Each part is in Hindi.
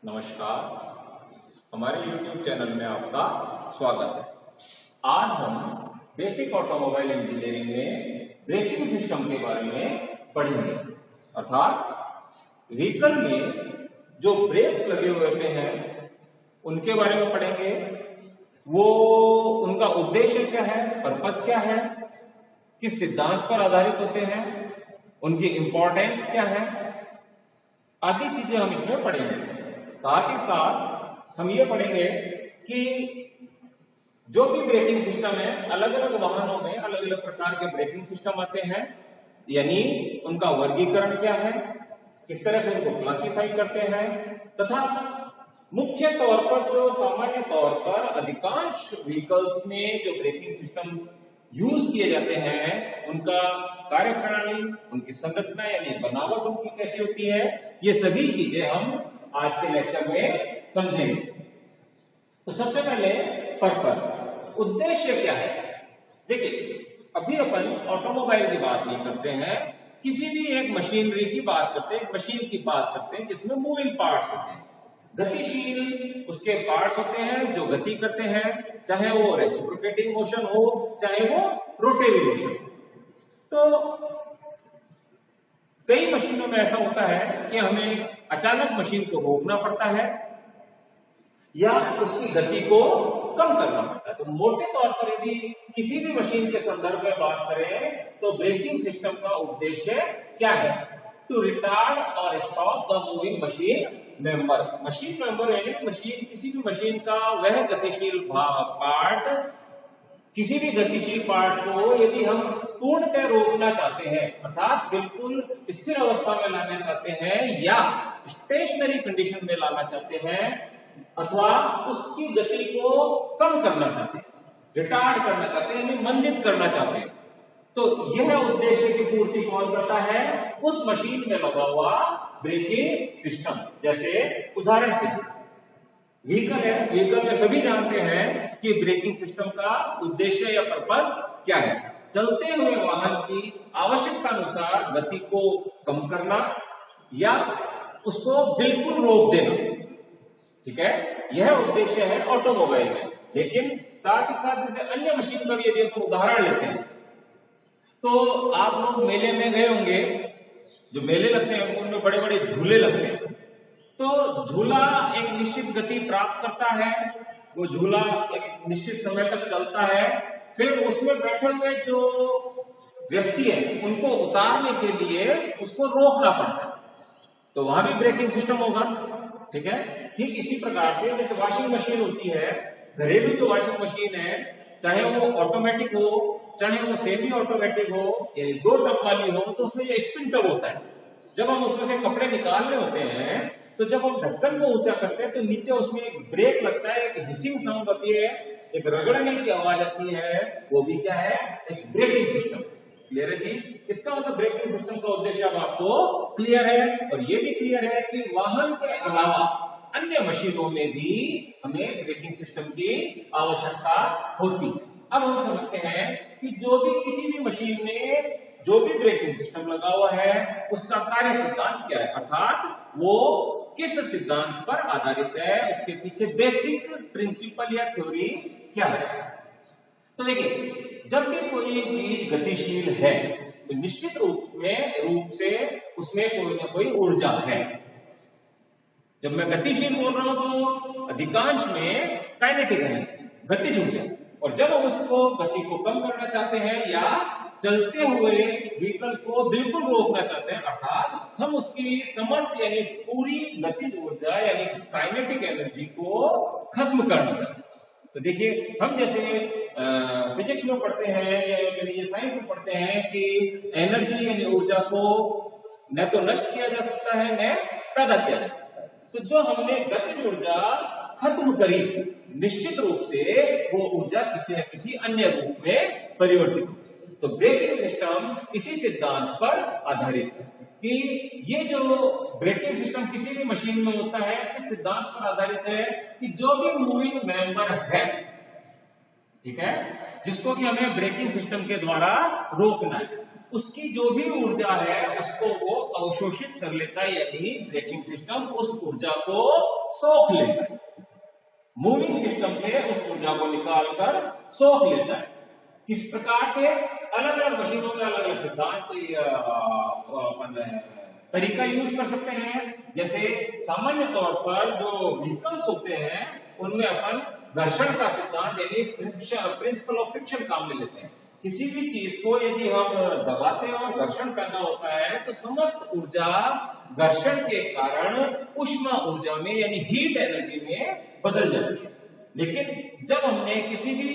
नमस्कार, हमारे YouTube चैनल में आपका स्वागत है। आज हम बेसिक ऑटोमोबाइल इंजीनियरिंग में ब्रेकिंग सिस्टम के बारे में पढ़ेंगे। अर्थात व्हीकल में जो ब्रेक्स लगे हुए होते हैं उनके बारे में पढ़ेंगे। वो उनका उद्देश्य क्या है, पर्पस क्या है, किस सिद्धांत पर आधारित होते हैं, उनकी इंपॉर्टेंस क्या है, आदि चीजें हम इसमें पढ़ेंगे। साथ ही साथ हम ये पढ़ेंगे कि जो भी ब्रेकिंग सिस्टम है, अलग अलग वाहनों में अलग अलग प्रकार के ब्रेकिंग सिस्टम आते हैं, यानी उनका वर्गीकरण क्या है, किस तरह से उनको क्लासिफाई करते हैं, तथा मुख्य तौर पर जो सामान्य तौर पर अधिकांश व्हीकल्स में जो ब्रेकिंग सिस्टम यूज किए जाते हैं उनका कार्यप्रणाली, उनकी संरचना यानी बनावट उनकी कैसी होती है, ये सभी चीजें हम आज के लेक्चर में समझेंगे। तो सबसे पहले पर्पस, उद्देश्य क्या है। देखिए, अभी अपन ऑटोमोबाइल की बात नहीं करते हैं, किसी भी एक मशीनरी की बात करते हैं, एक मशीन की बात करते हैं जिसमें मूविंग पार्ट्स होते हैं, गतिशील उसके पार्ट्स होते हैं जो गति करते हैं, चाहे वो रेसिप्रोकेटिंग मोशन हो, चाहे वो रोटेरी मोशन। तो कई मशीनों में ऐसा होता है कि हमें अचानक मशीन को रोकना पड़ता है या उसकी गति को कम करना पड़ता है। तो मोटे तौर पर यदि किसी भी मशीन के संदर्भ में बात करें तो ब्रेकिंग सिस्टम का उद्देश्य क्या है? टू रिटार्ड और stop the moving machine member. Machine member यानी मशीन, किसी भी मशीन का वह गतिशील पार्ट, किसी भी गतिशील पार्ट को यदि हम पूर्णतः रोकना चाहते हैं, अर्थात बिल्कुल स्थिर अवस्था में लाना चाहते हैं या स्टेशनरी कंडीशन में लाना चाहते हैं, अथवा उसकी गति को कम करना चाहते हैं, रिटार्ड करना चाहते हैं यानी मंदित करना चाहते हैं, तो यह उद्देश्य की पूर्ति कौन करता है? उस मशीन में लगा हुआ ब्रेकिंग सिस्टम। जैसे उदाहरण के लिए व्हीकल है, व्हीकल में सभी जानते हैं कि ब्रेकिंग सिस्टम का उद्देश्य या पर्पस क्या है? चलते हुए वाहन की आवश्यकता अनुसार गति को कम करना या उसको बिल्कुल रोक देना। ठीक है, यह उद्देश्य है ऑटोमोबाइल में। लेकिन साथ ही साथ जैसे अन्य मशीन का भी यदि हम उदाहरण लेते हैं तो आप लोग मेले में गए होंगे, जो मेले लगते हैं उनमें बड़े बड़े झूले लगते हैं। तो झूला एक निश्चित गति प्राप्त करता है, वो झूला एक निश्चित समय तक चलता है, फिर उसमें बैठे हुए जो व्यक्ति है उनको उतारने के लिए उसको रोकना पड़ता है, तो वहां भी ब्रेकिंग सिस्टम होगा। ठीक है, ठीक इसी प्रकार से जैसे वॉशिंग मशीन होती है, घरेलू जो वॉशिंग मशीन है, चाहे वो ऑटोमेटिक हो चाहे वो सेमी ऑटोमेटिक हो, यानी 2 टब वाली हो, तो उसमें ये स्पिन टब होता है। जब हम उसमें से कपड़े निकालने होते हैं तो जब हम ढक्कन को ऊंचा करते हैं तो नीचे उसमें एक ब्रेक लगता है, एक हिसिंग साउंड होती है, एक रगड़ने की आवाज आती है, वो भी क्या है? एक ब्रेकिंग सिस्टम। क्लियर है चीज? इसका मतलब ब्रेकिंग सिस्टम का उद्देश्य अब आपको क्लियर है। और ये भी क्लियर है कि वाहन के अलावा अन्य मशीनों में भी हमें ब्रेकिंग सिस्टम की आवश्यकता होती है। अब हम समझते हैं कि जो भी किसी भी मशीन में जो भी ब्रेकिंग सिस्टम लगा हुआ है उसका कार्य सिद्धांत क्या है, अर्थात वो किस सिद्धांत पर आधारित है, उसके पीछे बेसिक प्रिंसिपल या थ्योरी क्या है। तो देखिए, जब भी कोई चीज गतिशील है तो निश्चित रूप से उसमें कोई ना कोई ऊर्जा है। जब मैं गतिशील बोल रहा हूं तो अधिकांश में काइनेटिक एनर्जी, गतिज ऊर्जा, और जब हम उसको गति को कम करना चाहते हैं या चलते हुए व्हीकल को बिल्कुल रोकना चाहते हैं, अर्थात हम उसकी समस्त यानी पूरी गतिज ऊर्जा यानी काइनेटिक एनर्जी को खत्म करना चाहते हैं। तो देखिए, हम जैसे फिजिक्स में पढ़ते हैं या ये साइंस में पढ़ते हैं कि एनर्जी यानी ऊर्जा को न तो नष्ट किया जा सकता है न पैदा किया जा सकता है। तो जो हमने गतिज ऊर्जा खत्म करी, निश्चित रूप से वो ऊर्जा किसी न किसी अन्य रूप में परिवर्तित होती है। तो ब्रेकिंग सिस्टम इसी सिद्धांत पर आधारित है कि ये जो ब्रेकिंग सिस्टम किसी भी मशीन में होता है, इस सिद्धांत पर आधारित है कि जो भी मूविंग मेंबर है, ठीक है, जिसको कि हमें ब्रेकिंग सिस्टम के द्वारा रोकना है, उसकी जो भी ऊर्जा है उसको वो अवशोषित कर लेता है, यानी ब्रेकिंग सिस्टम उस ऊर्जा को सोख लेता है, मूविंग सिस्टम से उस ऊर्जा को निकालकर सोख लेता है। किस प्रकार से? अलग अलग मशीनों में अलग अलग सिद्धांत तरीका यूज कर सकते हैं। जैसे सामान्य तौर पर जो व्हीकल्स होते हैं उनमें अपन घर्षण का सिद्धांत यानी प्रिंसिपल ऑफ फ्रिक्शन काम में लेते हैं। किसी भी चीज को यदि हम दबाते हैं और घर्षण पैदा होता है तो समस्त ऊर्जा घर्षण के कारण ऊष्मा ऊर्जा में यानी हीट एनर्जी में बदल जाती है। लेकिन जब हमने किसी भी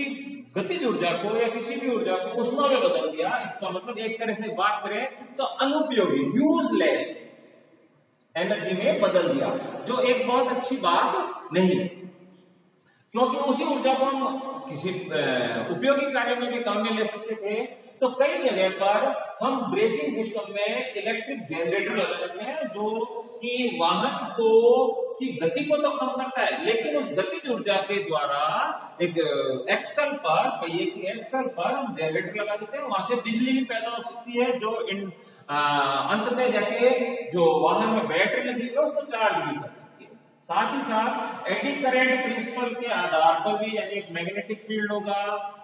गतिज ऊर्जा को या किसी भी ऊर्जा को ऊष्मा में बदल दिया, इसका मतलब एक तरह से बात करें तो अनुपयोगी यूजलेस एनर्जी में बदल दिया, जो एक बहुत अच्छी बात नहीं है, क्योंकि उसी ऊर्जा को हम किसी उपयोगी कार्य में भी काम में ले सकते थे। तो कई जगह पर हम ब्रेकिंग सिस्टम में इलेक्ट्रिक जनरेटर लगा देते हैं जो कि वाहन को की गति को तो कम करता है, लेकिन उस गतिज ऊर्जा के द्वारा एक एक्सल पर पहिए की एक्सल पर हम जनरेटर लगा देते हैं, वहां से बिजली भी पैदा हो सकती है जो अंत में जाके जो वाहन में बैटरी लगी है उसको चार्ज भी कर सकती है। साथ ही साथ एडी करंट प्रिंसिपल के आधार पर भी, यानी एक मैग्नेटिक फील्ड होगा,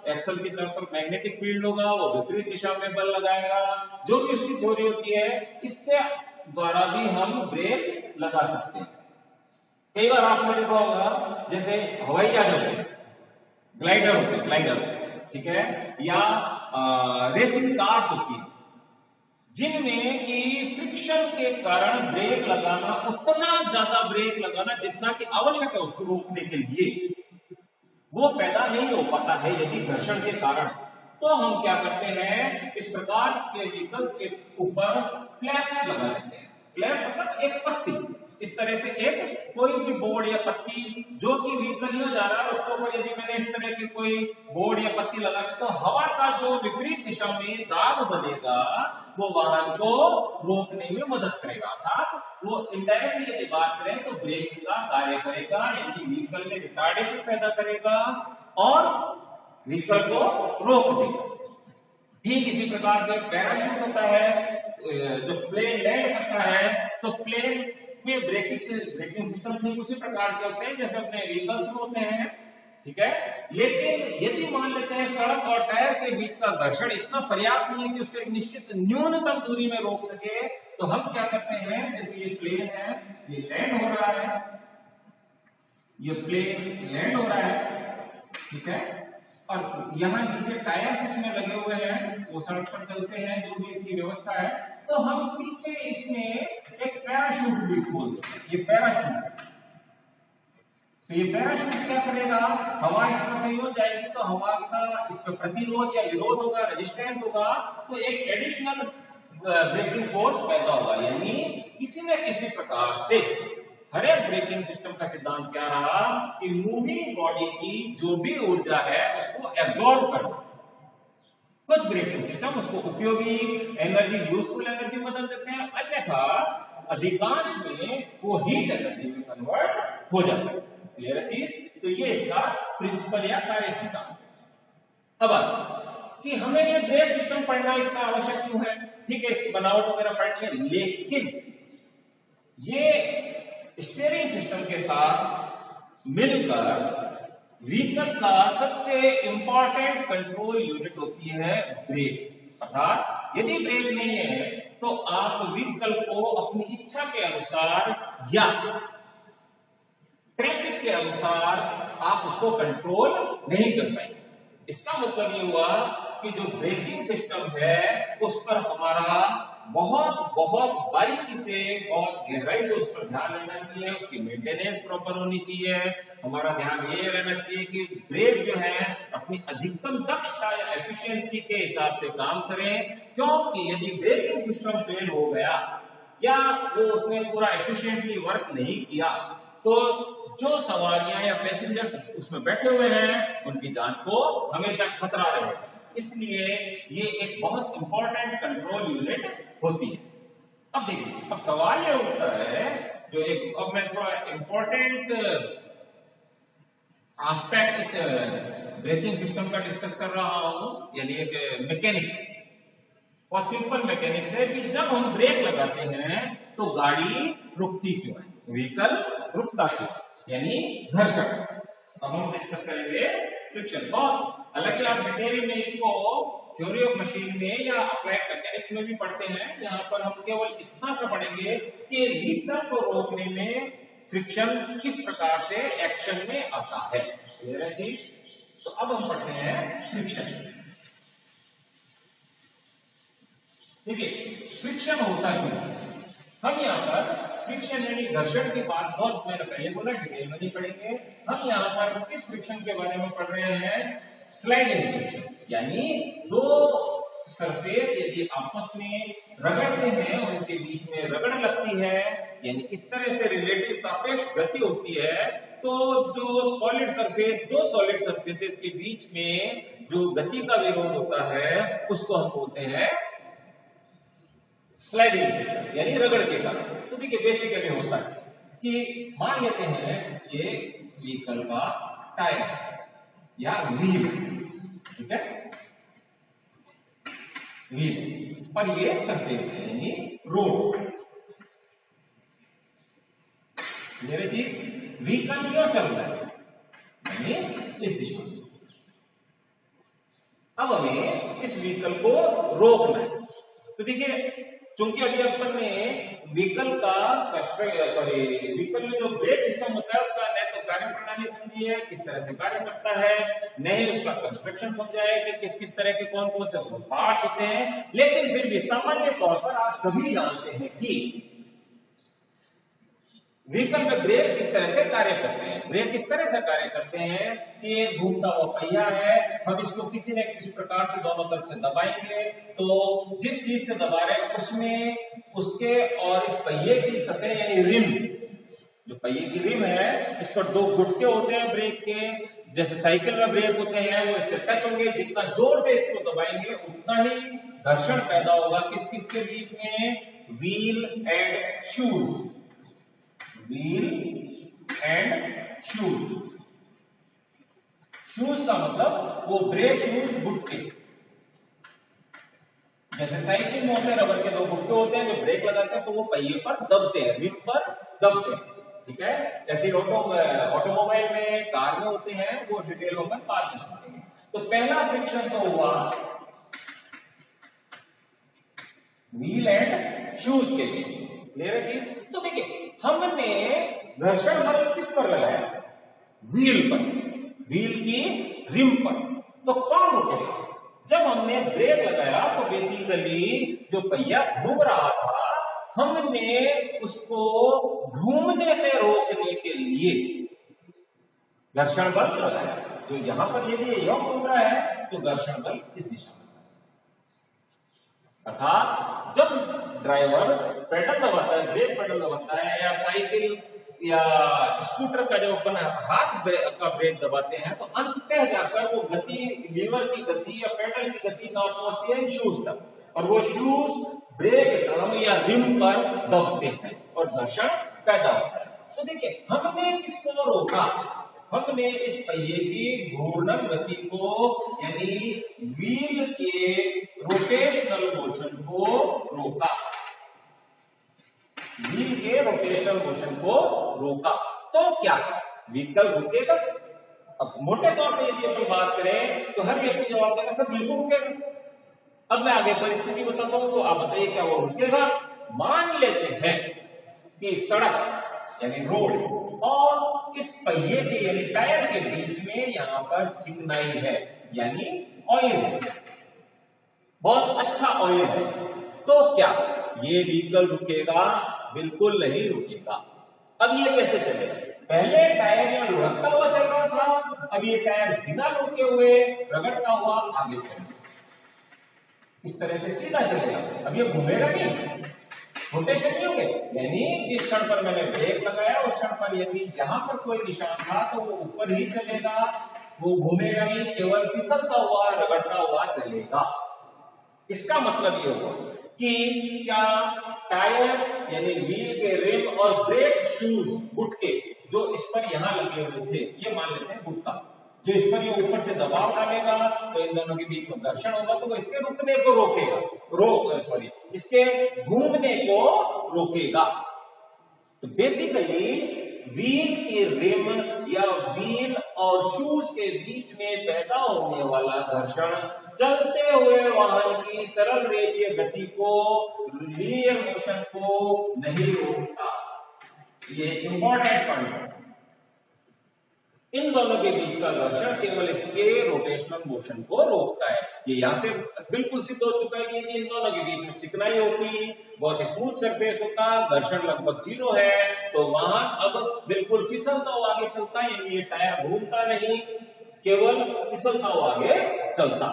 एक्सल के चारों तरफ मैग्नेटिक फील्ड होगा, वो विपरीत दिशा में बल लगाएगा, जो भी उसकी थ्योरी होती है, इससे द्वारा भी हम ब्रेक लगा सकते हैं। कई बार आपने देखा होगा जैसे हवाई जहाज होते हैं, ग्लाइडर होते हैं, ग्लाइडर, ठीक है, या रेसिंग कार्स होती है, जिनमें कि फ्रिक्शन के कारण ब्रेक लगाना, उतना ज्यादा ब्रेक लगाना जितना कि आवश्यक है उसको रोकने के लिए, वो पैदा नहीं हो पाता है यदि घर्षण के कारण। तो हम क्या करते हैं, इस प्रकार के व्हीकल्स के ऊपर फ्लैप्स लगा देते हैं। फ्लैप मतलब एक पत्ती, इस तरह से एक कोई भी बोर्ड या पत्ती जो कि व्हीकल ही जा रहा है उसके ऊपर यदि मैंने इस तरह की कोई बोर्ड या पत्ती लगा दी तो हवा का जो विपरीत दिशा में दाब बनेगा वो वाहन को रोकने में मदद करेगा, अर्थात वो इनडायरेक्टली यदि बात करें तो ब्रेकिंग का कार्य करेगा, यानी व्हीकल में रिटार्डेशन पैदा करेगा और व्हीकल को रोक देगा। ठीक इसी प्रकार से पैराशूट होता है, जो प्लेन लैंड करता है तो प्लेन में ब्रेकिंग सिस्टम ठीक उसी प्रकार के होते हैं जैसे अपने व्हीकल्स में होते हैं, ठीक है। लेकिन यदि मान लेते हैं सड़क और टायर के बीच का घर्षण इतना पर्याप्त नहीं है कि उसको एक निश्चित न्यूनतम दूरी में रोक सके, तो हम क्या करते हैं, जैसे ये प्लेन है, ये लैंड हो रहा है, ये प्लेन लैंड हो रहा है, ठीक है, और यहाँ नीचे टायर्स इसमें लगे हुए हैं, वो सड़क पर चलते हैं, जो भी इसकी व्यवस्था है, तो हम पीछे इसमें एक पैराशूट भी खोल देते हैं। ये पैराशूट, तो ये पैराशूट क्या करेगा, हवा इसमें सही हो जाएगी तो हवा का इस पर प्रतिरोध या विरोध होगा, रेजिस्टेंस होगा, तो एक एडिशनल ब्रेकिंग फोर्स पैदा होगा, यानी किसी न किसी प्रकार से हर एक ब्रेकिंग सिस्टम का सिद्धांत क्या रहा कि मूविंग बॉडी की जो भी ऊर्जा है उसको एब्जॉर्ब करना। कुछ ब्रेकिंग सिस्टम उसको उपयोगी एनर्जी, यूजफुल एनर्जी बदल देते हैं, अन्यथा अधिकांश में वो हीट एनर्जी में कन्वर्ट हो जाता है। क्लियर चीज? तो ये इसका प्रिंसिपल या कार्य सिद्धांत। अब कि हमें ये ब्रेक सिस्टम पढ़ना इतना आवश्यक क्यों है, ठीक है, इसकी बनावट वगैरह पढ़नी है, लेकिन ये स्टीयरिंग सिस्टम के साथ मिलकर व्हीकल का सबसे इंपॉर्टेंट कंट्रोल यूनिट होती है ब्रेक। अर्थात यदि ब्रेक नहीं है तो आप व्हीकल को अपनी इच्छा के अनुसार या ट्रैफिक के अनुसार आप उसको कंट्रोल नहीं कर पाएंगे। इसका मतलब ये हुआ कि जो ब्रेकिंग सिस्टम है उस पर हमारा बहुत बहुत बारीकी से, बहुत गहराई से उस पर ध्यान रहना चाहिए, उसकी मेंटेनेंस प्रॉपर होनी चाहिए। हमारा ध्यान ये रहना चाहिए कि ब्रेक जो है अपनी अधिकतम दक्षता या एफिशिएंसी के हिसाब से काम करें, क्योंकि यदि ब्रेकिंग सिस्टम फेल हो गया या वो उसने पूरा एफिशिएंटली वर्क नहीं किया तो जो सवारियां या पैसेंजर्स उसमें बैठे हुए हैं उनकी जान को हमेशा खतरा रहेगा। इसलिए ये एक बहुत इंपॉर्टेंट कंट्रोल यूनिट होती है। अब देखिए, अब सवाल ये उठता है जो एक, अब मैं थोड़ा इंपॉर्टेंट एस्पेक्ट इस ब्रेकिंग सिस्टम का डिस्कस कर रहा हूं, यानी एक मैकेनिक्स। और सिंपल मैकेनिक्स है कि जब हम ब्रेक लगाते हैं तो गाड़ी रुकती क्यों है, व्हीकल रुकता क्यों, यानी घर्षण। अब हम डिस्कस करेंगे फ्रिक्शन। बहुत हालांकि आप डिटेल में इसको थ्योरी ऑफ मशीन में या अप्लाइड मैकेनिक्स में भी पढ़ते हैं, यहाँ पर हम केवल इतना सा पढ़ेंगे कि व्हीकल को रोकने में फ्रिक्शन किस प्रकार से एक्शन में आता है। क्लियर है चीज? तो अब हम पढ़ते हैं फ्रिक्शन। देखिए फ्रिक्शन होता क्यों, हम यहाँ पर फ्रिक्शन यानी घर्षण की बात बहुत मैंने पहले बोला डिटेल में नहीं पढ़ेंगे। हम यहाँ पर किस फ्रिक्शन के बारे में पढ़ रहे हैं, स्लाइडिंग, यानी दो सरफेस यदि आपस में रगड़ते हैं उनके बीच में रगड़ लगती है, यानी इस तरह से रिलेटिव सापेक्ष गति होती है, तो जो सॉलिड सरफेस, दो सॉलिड सरफेसेस के बीच में जो गति का विरोध होता है उसको हम बोलते हैं स्लाइडिंग, यानी रगड़ के कारण। तो देखिए बेसिकली होता है कि मान लेते हैं ये व्हीकल का टायर या व्हील, ठीक है, व्हील, और ये सरफेस है यानी रोड। मेरे चीज व्हीकल क्यों चल रहा है, यानी इस दिशा में। अब हमें इस व्हीकल को रोकना है। तो देखिए क्योंकि अभी अपन ने व्हीकल का व्हीकल में जो ब्रेक सिस्टम होता है उसका न तो कार्य प्रणाली समझी है किस तरह से कार्य करता है, न ही उसका कंस्ट्रक्शन समझा है कि किस किस तरह के कौन कौन से पार्ट्स होते हैं। लेकिन फिर भी सामान्य तौर पर आप सभी जानते हैं कि व्हीकल में ब्रेक किस तरह से कार्य करते हैं। ब्रेक किस तरह से कार्य करते हैं कि एक घूमता हुआ पहिया है, हम इसको किसी न किसी प्रकार से दोनों तरफ से दबाएंगे, तो जिस चीज से दबा रहे हैं उसमें उसके और इस पहिए की सतह यानी रिम, जो पहिए की रिम है इस पर दो गुटके होते हैं ब्रेक के, जैसे साइकिल में ब्रेक होते हैं, वो इससे टच होंगे। जितना जोर से इसको दबाएंगे उतना ही घर्षण पैदा होगा किस किस के बीच में, wheel and shoes, wheel and shoes. Shoes का मतलब वो ब्रेक शूज गुटके, जैसे साइकिल में होते हैं रबर के दो गुटके होते हैं जो ब्रेक लगाते हैं तो वो पहिए पर दबते हैं, रिम पर दबते हैं, ठीक है। ऐसे ऑटोमोबाइल में, कार में होते हैं, वो डिटेल में बाद में सुनेंगे। तो पहला फ्रिक्शन तो हुआ व्हील एंड शूज के बीच। क्लियर है चीज? तो देखिए हमने घर्षण बल किस पर लगाया, व्हील पर, व्हील की रिम पर। तो कौन रुकेगा? जब हमने ब्रेक लगाया तो बेसिकली जो पहिया घूम रहा था हमने उसको घूमने से रोकने के लिए घर्षण बल लगाया। जो यहां पर यदि यह घूम रहा है तो घर्षण बल इस दिशा में, अर्थात जब ड्राइवर पेडल दबाता है, ब्रेक पेडल दबाता है, या साइकिल या स्कूटर का जब अपन हाथ का ब्रेक दबाते हैं तो अंततः जाकर वो गति, लीवर की गति या पेडल की गति कहां पहुंचती है, शूज तक, और वो शूज ब्रेक ड्रम या रिम पर दबते हैं और घर्षण पैदा होता है। तो देखिए हमने किसको रोका, हमने इस पहिए की घूर्णन गति को यानी व्हील के रोटेशनल मोशन को रोका, व्हील के रोटेशनल मोशन को रोका। तो क्या व्हीकल रुकेगा? अब मोटे तौर पे यदि अपन बात करें तो हर व्यक्ति जवाब देगा सर बिल्कुल रुकेगा। अब मैं आगे परिस्थिति बताता हूं तो आप बताइए क्या वो रुकेगा? मान लेते हैं कि सड़क यानी रोड और इस पहिए के यानी टायर के बीच में यहां पर चिकनाई है यानी ऑयल है, बहुत अच्छा ऑयल है, तो क्या ये व्हीकल रुकेगा? बिल्कुल नहीं रुकेगा। अब ये कैसे चलेगा? पहले टायर में लुढ़कता हुआ चल रहा था, अब ये टायर बिना रुके हुए रगड़ता हुआ आगे चलेगा, इस तरह से सीधा चलेगा। अब ये घूमेगा नहीं, रोटेशन नहीं होंगे, यानी जिस क्षण पर मैंने ब्रेक लगाया उस क्षण पर यदि यहां पर कोई निशान था तो वो ऊपर ही चलेगा, वो घूमेगा नहीं, केवल फिसलता हुआ रगड़ता हुआ चलेगा। इसका मतलब ये हुआ कि क्या टायर यानी व्हील के रिम और ब्रेक शूज गुटके जो इस पर यहां लगे हुए थे, ये मान लेते हैं गुटका, जो इस पर ये ऊपर से दबाव डालेगा तो इन दोनों के बीच में घर्षण होगा, तो वो इसके रुकने को रोकेगा, इसके घूमने को रोकेगा। तो बेसिकली व्हील की रिम या व्हील और शूज के बीच में पैदा होने वाला घर्षण चलते हुए वाहन की सरल रेखीय गति को, लीनियर मोशन को नहीं रोकता। ये इंपॉर्टेंट पॉइंट है। इन दोनों के बीच का घर्षण केवल इसके रोटेशनल मोशन को रोकता है। ये यहां से बिल्कुल सिद्ध हो चुका है कि इन दोनों के बीच में चिकनाई होती, बहुत स्मूथ सरफेस होता, घर्षण लगभग 0 है, तो वाहन अब बिल्कुल फिसलता हुआ आगे चलता है, यानी ये टायर घूमता नहीं, केवल फिसलता हुआ आगे चलता।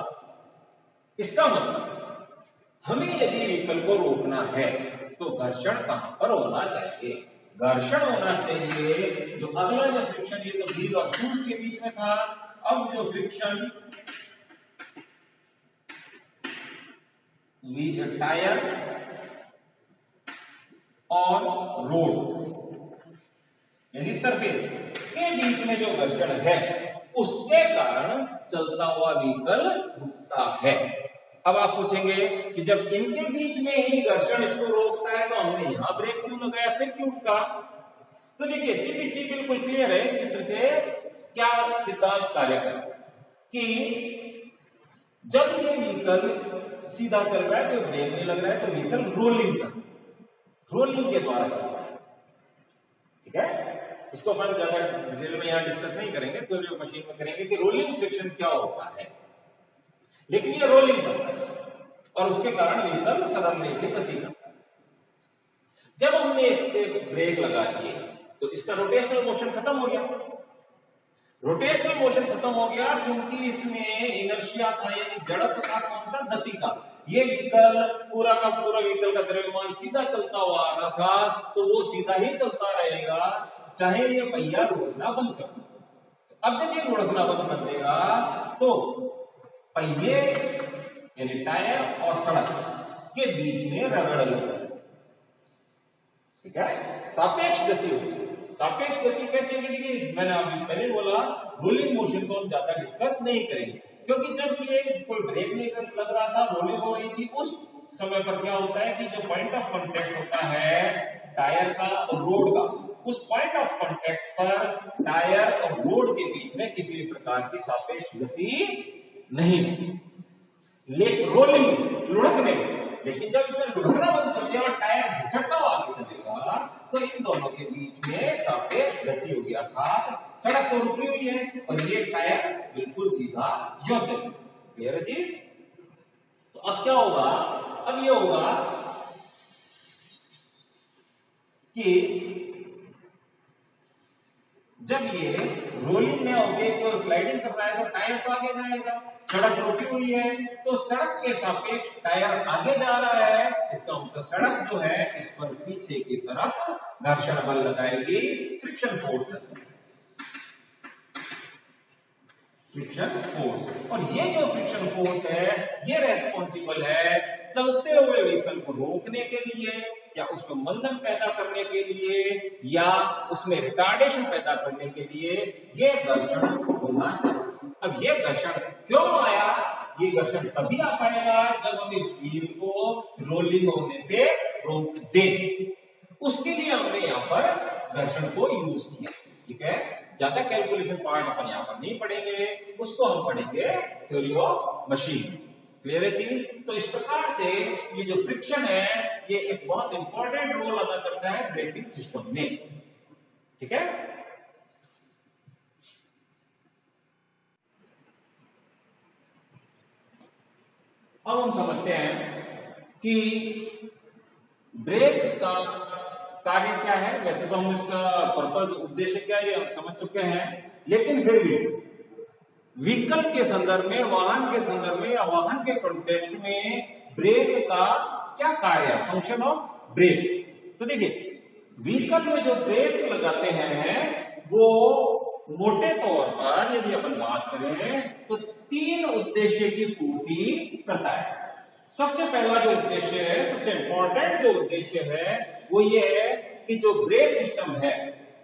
इसका मतलब हमें यदि व्हीकल को रोकना है तो घर्षण कहां पर होना चाहिए? घर्षण होना चाहिए जो अगला जो फ्रिक्शन, ये तो व्हील और शूज के बीच में था, अब जो फ्रिक्शन टायर और रोड यानी सरफेस के बीच में जो घर्षण है उसके कारण चलता हुआ व्हीकल रुकता है। अब आप पूछेंगे कि जब इनके बीच में ही घर्षण इसको रोकता है तो हमने यहां ब्रेक क्यों लगाया, फिर क्यों रुका? तो देखिए सीधी सी बिल्कुल क्लियर है इस चित्र से क्या सिद्धांत कार्य कर कि जब ये व्हीकल सीधा चल रहा है तो ब्रेक नहीं लग रहा है, तो व्हीकल रोलिंग के द्वारा चल रहा है। ठीक है, इसको हम ज्यादा डिटेल में यहां डिस्कस नहीं करेंगे, थ्योरी ऑफ मशीन में करेंगे कि रोलिंग फ्रिक्शन क्या होता है। लेकिन ये रोलिंग करता है और उसके कारण व्हीकल सरल रेखीय गति करता है। जब हमने इसके ब्रेक लगा दिए तो इसका रोटेशनल मोशन खत्म हो गया। रोटेशनल मोशन खत्म हो गया क्योंकि इसमें इनर्शिया था, यानी जड़त्व का, कौन सा, गति का। ये व्हीकल पूरा का पूरा व्हीकल का द्रव्यमान सीधा चलता हुआ आ रहा था, तो वो सीधा ही चलता रहेगा चाहे ये पहिया लुढ़कना बंद कर दे। अब जब ये लुढ़कना बंद कर देगा तो पहिए यानी टायर और सड़क के बीच में रगड़ लगेगी। ठीक है, सापेक्ष गति होगी। सापेक्ष गति कैसे होगी? मैंने अभी पहले बोला रोलिंग मोशन को हम ज्यादा डिस्कस नहीं करेंगे, क्योंकि जब ये कोई ब्रेक नहीं लग रहा था, रोलिंग हो रही थी, उस समय पर क्या होता है कि जो पॉइंट ऑफ कांटेक्ट होता है टायर का और रोड का, उस पॉइंट ऑफ कांटेक्ट पर टायर और रोड के बीच में किसी भी प्रकार की सापेक्ष गति नहीं होती। रोलिंग लुढ़कने, लेकिन जब इसमें लुढ़कना बंद कर दिया और टायर घिसटता हुआ आगे चलेगा तो इन दोनों के बीच में सापेक्ष गति होगी, अर्थात सड़क तो रुकी हुई है और ये टायर बिल्कुल सीधा यूं चलेगा। क्लियर है चीज? तो अब क्या होगा? अब ये होगा कि जब ये रोलिंग में होके तो स्लाइडिंग कर रहा है तो टायर तो आगे जाएगा, सड़क रुकी हुई है तो सड़क के सापेक्ष टायर आगे जा रहा है, इसका मतलब सड़क जो है इस पर पीछे की तरफ घर्षण बल लगाएगी, फ्रिक्शन फोर्स लगेगी, फ्रिक्शन फोर्स। और ये जो फ्रिक्शन फोर्स है ये रेस्पॉन्सिबल है चलते हुए व्हीकल को रोकने के लिए, या उसमें मंदन पैदा करने के लिए, या उसमें रिटार्डेशन पैदा करने के लिए ये घर्षण होना चाहिए। अब ये घर्षण क्यों आया? ये घर्षण तभी आ पाएगा जब हम इस व्हील को रोलिंग होने से रोक दें। उसके लिए हमने यहाँ पर घर्षण को यूज किया। ठीक है, ज्यादा कैलकुलेशन पार्ट अपन यहाँ पर नहीं पढ़ेंगे, उसको हम पढ़ेंगे थ्योरी ऑफ मशीन। क्लियर है चीज? तो इस प्रकार से ये जो फ्रिक्शन है ये एक बहुत इंपॉर्टेंट रोल अदा करता है ब्रेकिंग सिस्टम में। ठीक है, अब हम समझते हैं कि ब्रेक का कार्य क्या है। वैसे तो हम इसका पर्पस, उद्देश्य क्या है ये हम समझ चुके हैं, लेकिन फिर भी व्हीकल के संदर्भ में, वाहन के संदर्भ में या वाहन के कॉन्टेक्स्ट में ब्रेक का क्या कार्य है, फंक्शन ऑफ ब्रेक। तो देखिए व्हीकल में जो ब्रेक लगाते हैं वो मोटे तौर पर यदि अपन बात करें तो 3 उद्देश्य की पूर्ति करता है। सबसे पहला जो उद्देश्य है, सबसे इंपॉर्टेंट जो उद्देश्य है वो ये है कि जो ब्रेक सिस्टम है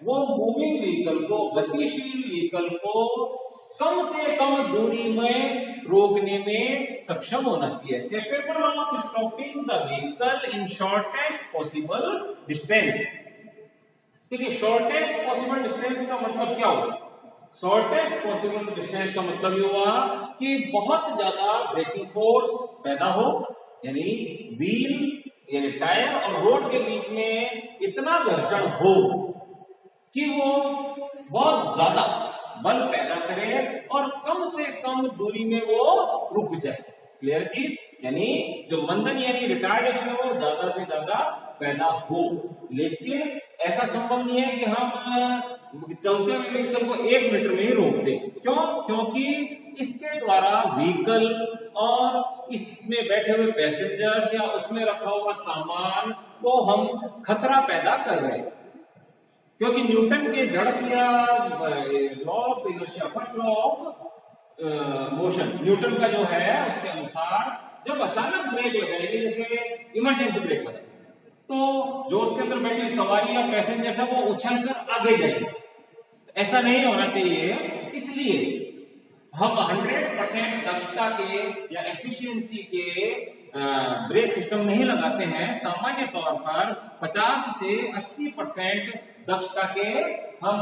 वो मूविंग व्हीकल को, गतिशील व्हीकल को कम से कम दूरी में रोकने में सक्षम होना चाहिए। Capable of stopping the vehicle in shortest possible distance. देखिए शॉर्टेस्ट पॉसिबल डिस्टेंस का मतलब क्या हुआ? शॉर्टेस्ट पॉसिबल डिस्टेंस का मतलब ये हुआ कि बहुत ज्यादा ब्रेकिंग फोर्स पैदा हो, यानी व्हील यानी टायर और रोड के बीच में इतना घर्षण हो कि वो बहुत ज्यादा बल पैदा करे और कम से कम दूरी में वो रुक जाए। क्लियर चीज? यानी जो मंदन यानी रिटार्डेशन है वो ज्यादा से ज्यादा पैदा हो। लेकिन ऐसा संभव नहीं है कि हम चलते हुए व्हीकल को 1 मीटर में ही रोक दें। क्यों? क्योंकि इसके द्वारा व्हीकल और इसमें बैठे हुए पैसेंजर्स या उसमें रखा हुआ सामान को हम खतरा पैदा कर रहे हैं। क्योंकि न्यूटन के जड़त्वीय law of inertia, first law of motion, Newton का जो है उसके अनुसार जब अचानक ब्रेक लगाएंगे, जैसे इमरजेंसी ब्रेक लगाएंगे, तो जो उसके अंदर बैठी हुई सवारी या पैसेंजर है वो उछलकर आगे जाएंगे। ऐसा नहीं होना चाहिए, इसलिए हम 100% दक्षता के या एफिशिएंसी के ब्रेक सिस्टम नहीं लगाते हैं। सामान्य तौर पर 50 से 80% दक्षता के हम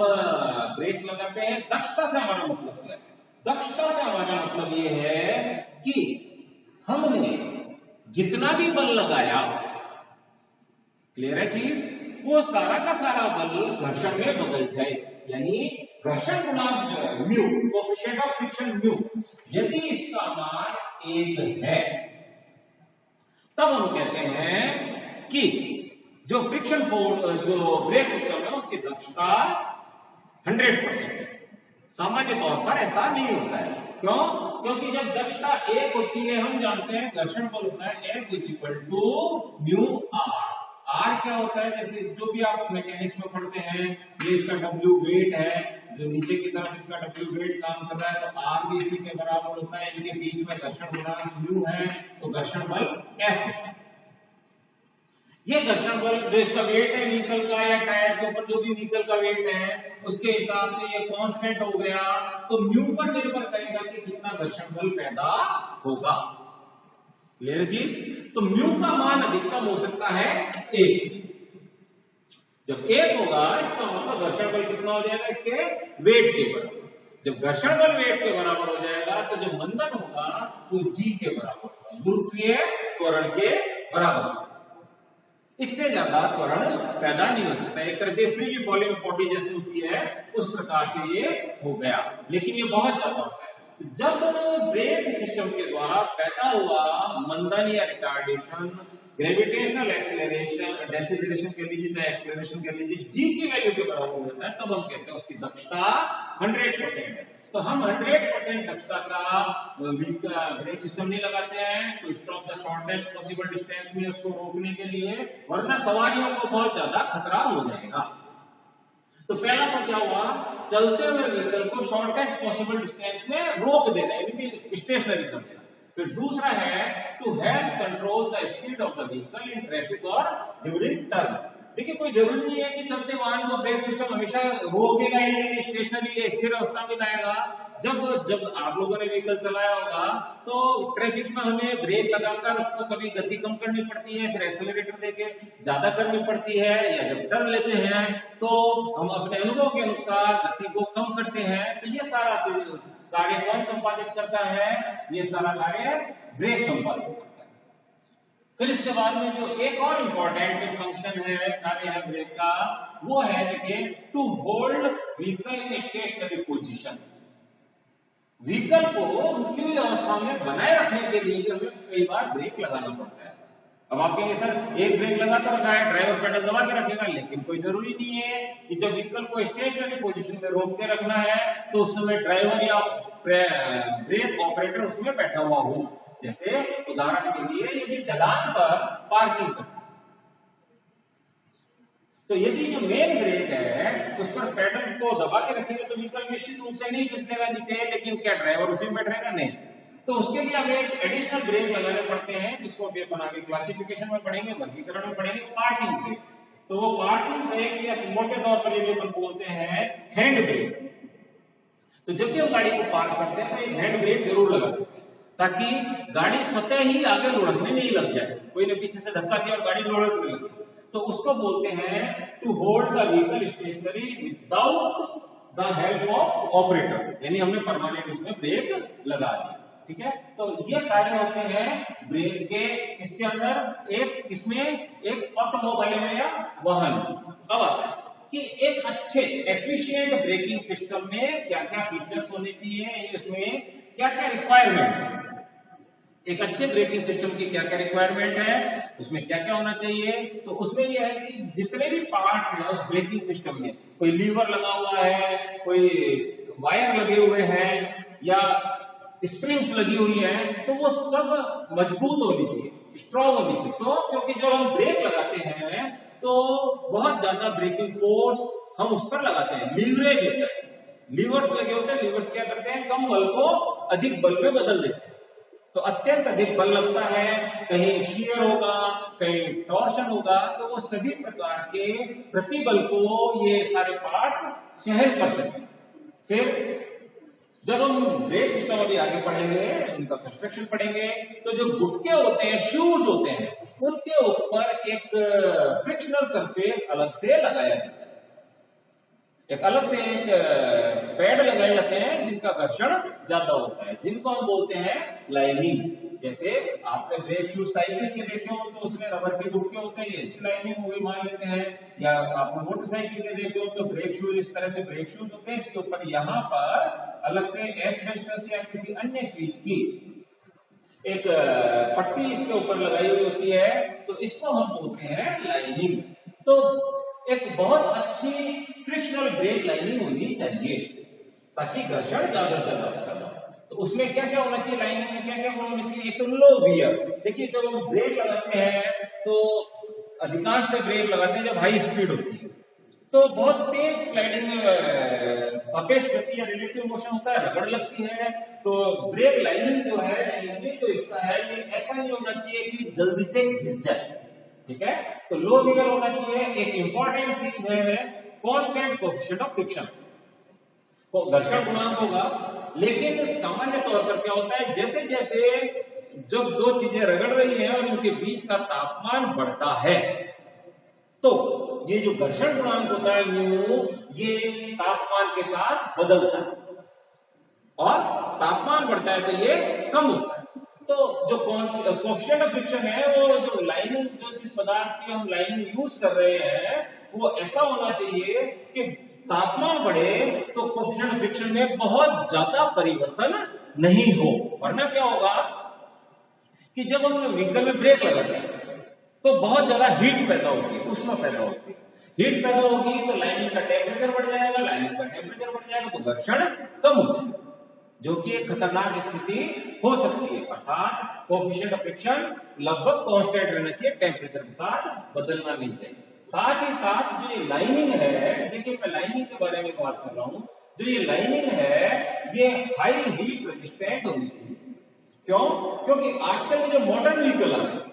ब्रेक लगाते हैं। दक्षता से हमारा मतलब क्या है? दक्षता से हमारा मतलब ये है कि हमने जितना भी बल लगाया, क्लियर है चीज, वो सारा का सारा बल घर्षण में बदल जाए। यानी घर्षण गुणांक जो है mu, coefficient of friction mu, यदि इसका मान 1 है तब हम कहते हैं कि जो फ्रिक्शन फोर्स, जो ब्रेक सिस्टम है उसकी दक्षता 100% है। सामान्य तौर पर ऐसा नहीं होता है। क्यों? क्योंकि जब दक्षता 1 होती है, हम जानते हैं घर्षण बल होता है F = म्यू आर। आर क्या होता है? जैसे जो भी आप मैकेनिक्स में पढ़ते हैं, ये इसका W वेट है, जो नीचे की तरफ इसका W वेट काम कर रहा है, तो आर भी इसी के बराबर होता है। इनके बीच में घर्षण गुणांक म्यू है, तो घर्षण बल F है। ये घर्षण बल जो इसका वेट है व्हीकल का या टायर के ऊपर जो भी व्हीकल का वेट है उसके हिसाब से ये कांस्टेंट हो गया, तो म्यू पर निर्भर करेगा कि कितना घर्षण बल पैदा होगा। क्लियर चीज? तो म्यू का मान अधिकतम हो सकता है 1। जब 1 होगा इसका मतलब घर्षण बल कितना हो जाएगा? इसके वेट के बराबर। जब घर्षण बल वेट के बराबर हो जाएगा तो जो मंदन होगा वो जी के बराबर होगा, गुरुत्वीय त्वरण के बराबर। इससे ज्यादा त्वरण पैदा नहीं हो सकता। एक तरह से फ्री फॉलिंग बॉडी जैसी होती है उस प्रकार से ये हो गया, लेकिन ये बहुत ज्यादा होता है। जब ब्रेक सिस्टम के द्वारा पैदा हुआ मंदन या रिटार्डेशन, ग्रेविटेशनल एक्सेलरेशन, डेसिलरेशन कह लीजिए चाहे एक्सेलरेशन कह लीजिए, जी की वैल्यू के बराबर होता है, तब हम कहते हैं उसकी दक्षता 100% है। तो हम 100% दक्षता का ब्रेक सिस्टम नहीं लगाते हैं to stop the shortest possible distance में, उसको रोकने के लिए, वरना सवारियों को बहुत ज्यादा खतरा हो जाएगा। तो पहला तो क्या हुआ? चलते हुए व्हीकल को शॉर्टेस्ट पॉसिबल डिस्टेंस में रोक देना, यानी स्टेशनरी कर देना। फिर दूसरा है to help control the speed of the vehicle in traffic और ड्यूरिंग टर्न। देखिए कोई जरूरी नहीं है कि चलते वाहन को ब्रेक सिस्टम हमेशा रोकेगा ही, स्टेशनरी या स्थिर अवस्था में लाएगा। जब आप लोगों ने व्हीकल चलाया होगा तो ट्रैफिक में हमें ब्रेक लगाकर उसको कभी गति कम करनी पड़ती है, फिर एक्सेलरेटर देके ज्यादा करनी पड़ती है, या जब टर्न लेते हैं तो हम अपने अनुभव के अनुसार गति को कम करते हैं। तो ये सारा कार्य कौन संपादित करता है? ये सारा कार्य ब्रेक संपादित करता है। फिर इसके बाद में जो एक और इंपॉर्टेंट फंक्शन है, कार्य है ब्रेक का, वो है देखिए to hold vehicle in stationary position. Vehicle को रुकी हुई अवस्था में बनाए रखने के लिए हमें कई बार ब्रेक लगाना पड़ता है। अब आप कहेंगे सर एक ब्रेक लगा तो रखा है, ड्राइवर पेडल दबा के रखेगा, लेकिन कोई जरूरी नहीं है कि जब व्हीकल को स्टेशनरी पोजीशन में रोक के रखना है तो उस समय ड्राइवर या ब्रेक ऑपरेटर उसमें बैठा हुआ हो। जैसे उदाहरण के लिए यदि ढलान पर पार्किंग करना, तो यदि जो मेन ब्रेक है उस पर पेडल को दबा के रखेंगे तो व्हीकल निश्चित रूप से नहीं फिसलेगा नीचे, लेकिन क्या ड्राइवर उसी में बैठेगा? नहीं। तो उसके लिए हमें एक एडिशनल ब्रेक लगाने पड़ते हैं, जिसको अभी अपन आगे क्लासिफिकेशन में पढ़ेंगे, वर्गीकरण में पढ़ेंगे, पार्किंग ब्रेक। तो वो पार्किंग ब्रेक या मोटे तौर पर यदि अपन बोलते हैं हैंड ब्रेक। तो जब भी हम गाड़ी को पार्क करते हैं तो एक हैंड ब्रेक जरूर लगाते हैं ताकि गाड़ी स्वतः ही आगे लुढ़कने नहीं लग जाए, कोई ने पीछे से धक्का दिया और गाड़ी लुढ़कने लगी, तो उसको बोलते हैं to hold the vehicle stationary without the help of operator, यानी हमने परमानेंट उसमें ब्रेक लगा दिया। ठीक है, तो ये कार्य होते हैं ब्रेक के इसके अंदर, एक इसमें एक ऑटोमोबाइल में या वाहन। अब आता है कि एक अच्छे एफिशिएंट ब्रेकिंग सिस्टम में क्या क्या फीचर्स होने चाहिए, इसमें क्या क्या रिक्वायरमेंट है, एक अच्छे ब्रेकिंग सिस्टम की क्या क्या रिक्वायरमेंट है, उसमें क्या क्या होना चाहिए। तो उसमें यह है कि जितने भी पार्ट्स हैं उस ब्रेकिंग सिस्टम में, कोई लीवर लगा हुआ है, कोई वायर लगे हुए हैं या स्प्रिंग्स लगी हुई है, तो वो सब मजबूत होनी चाहिए, स्ट्रॉन्ग होनी चाहिए। तो क्योंकि जब हम ब्रेक लगाते हैं तो बहुत ज्यादा ब्रेकिंग फोर्स हम उस पर लगाते हैं, लीवरेज होता है, लीवर्स लगे होते हैं, लीवर्स क्या करते हैं, कम बल को अधिक बल में बदल देते हैं। तो अत्यंत अधिक बल लगता है, कहीं शियर होगा, कहीं टॉर्शन होगा, तो वो सभी प्रकार के प्रतिबल को ये सारे पार्ट्स सहन कर सकते हैं। फिर जब हम ब्रेक सिस्टम अभी आगे पढ़ेंगे, इनका कंस्ट्रक्शन पढ़ेंगे, तो जो गुटके होते हैं, शूज होते हैं, उनके ऊपर एक फ्रिक्शनल सरफेस अलग से लगाया जाता है, एक अलग से एक पैड लगाए जाते हैं जिनका घर्षण ज्यादा होता है, जिनको हम बोलते हैं लाइनिंग। जैसे आपने ब्रेक शूज साइकिल के देखे हो तो उसमें रबर के गुटके होते हैं, इसकी लाइनिंग हुई मान लेते हैं, या आपने मोटरसाइकिल के देखे हो तो ब्रेक शूज इस तरह से ब्रेक शूज होते हैं, इसके ऊपर यहाँ पर अलग से एस्बेस्टस या किसी अन्य चीज की एक पट्टी इसके ऊपर लगाई हुई होती है, तो इसको हम बोलते हैं लाइनिंग। तो एक बहुत अच्छी फ्रिक्शनल ब्रेक लाइनिंग होनी चाहिए ताकि घर्षण ज्यादा से ज्यादा हो। तो उसमें क्या क्या होना चाहिए, लाइनिंग में क्या क्या होना चाहिए, एक लो वियर। देखिए जब हम ब्रेक लगाते हैं तो अधिकांश में ब्रेक लगाते हैं जब हाई स्पीड होती है, तो बहुत तेज स्लाइडिंग सापेक्ष गति या रिलेटिव मोशन होता है, रगड़ लगती है, तो ब्रेक लाइनिंग जो है, जो हिस्सा है, ये ऐसा नहीं होना चाहिए कि जल्दी से घिस जाए। ठीक है, तो लो वियर होना चाहिए। एक इंपॉर्टेंट चीज है कांस्टेंट कोएफिशिएंट ऑफ फ्रिक्शन, तो घर्षण गुणांक होगा, लेकिन सामान्य तौर पर क्या होता है, जैसे जैसे जब दो चीजें रगड़ रही हैं और उनके बीच का तापमान बढ़ता है, तो ये जो घर्षण गुणांक होता है म्यू, ये तापमान के साथ बदलता है, और तापमान बढ़ता है तो ये कम होता है। तो जो कोएफिशिएंट ऑफ फ्रिक्शन है, वो जो लाइनिंग, जो जिस पदार्थ की हम लाइनिंग यूज कर रहे हैं, वो ऐसा होना चाहिए कि तापमान बढ़े तो कोएफिशिएंट ऑफ फ्रिक्शन में बहुत ज्यादा परिवर्तन नहीं हो, वरना क्या होगा कि जब हम व्हीकल में ब्रेक लगाते हैं तो बहुत ज्यादा हीट पैदा होगी, ऊष्मा पैदा होगी, हीट पैदा होगी तो लाइनिंग का टेम्परेचर बढ़ जाएगा, लाइनिंग का टेम्परेचर बढ़ जाएगा तो घर्षण कम हो जाएगा, जो कि एक खतरनाक स्थिति हो सकती है। अर्थात कोएफिशिएंट ऑफ फ्रिक्शन लगभग कांस्टेंट रहना चाहिए, टेम्परेचर के साथ बदलना नहीं चाहिए। साथ ही साथ जो ये लाइनिंग है, देखिए मैं लाइनिंग के बारे में बात कर रहा हूं, जो ये लाइनिंग है ये हाई हीट रेजिस्टेंट होनी चाहिए। क्यों? क्योंकि आजकल के जो मॉडर्न व्हीकल आ रहे हैं,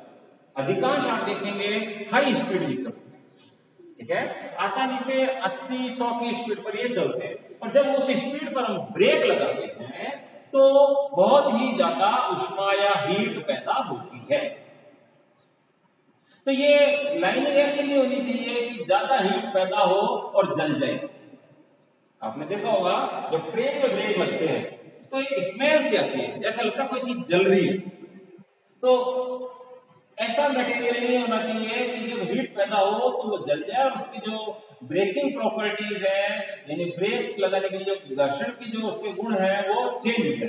अधिकांश आप देखेंगे हाई स्पीड व्हीकल, ठीक है, आसानी से 80-100 की स्पीड पर ये चलते हैं, और जब उस स्पीड पर हम ब्रेक लगाते हैं तो बहुत ही ज्यादा ऊष्मा या हीट पैदा होती है। तो ये लाइनिंग ऐसी नहीं होनी चाहिए कि ज्यादा हीट पैदा हो और जल जाए। आपने देखा होगा जब ट्रेन में ब्रेक लगते हैं तो एक स्मेल सी आती है, ऐसा लगता है कोई चीज जल रही है। तो ऐसा मटेरियल नहीं होना चाहिए कि जब हीट पैदा हो तो वो जल जाए और उसकी जो ब्रेकिंग प्रॉपर्टीज है, यानी ब्रेक लगाने के लिए जो घर्षण की जो उसके गुण है वो चेंज हो जाए।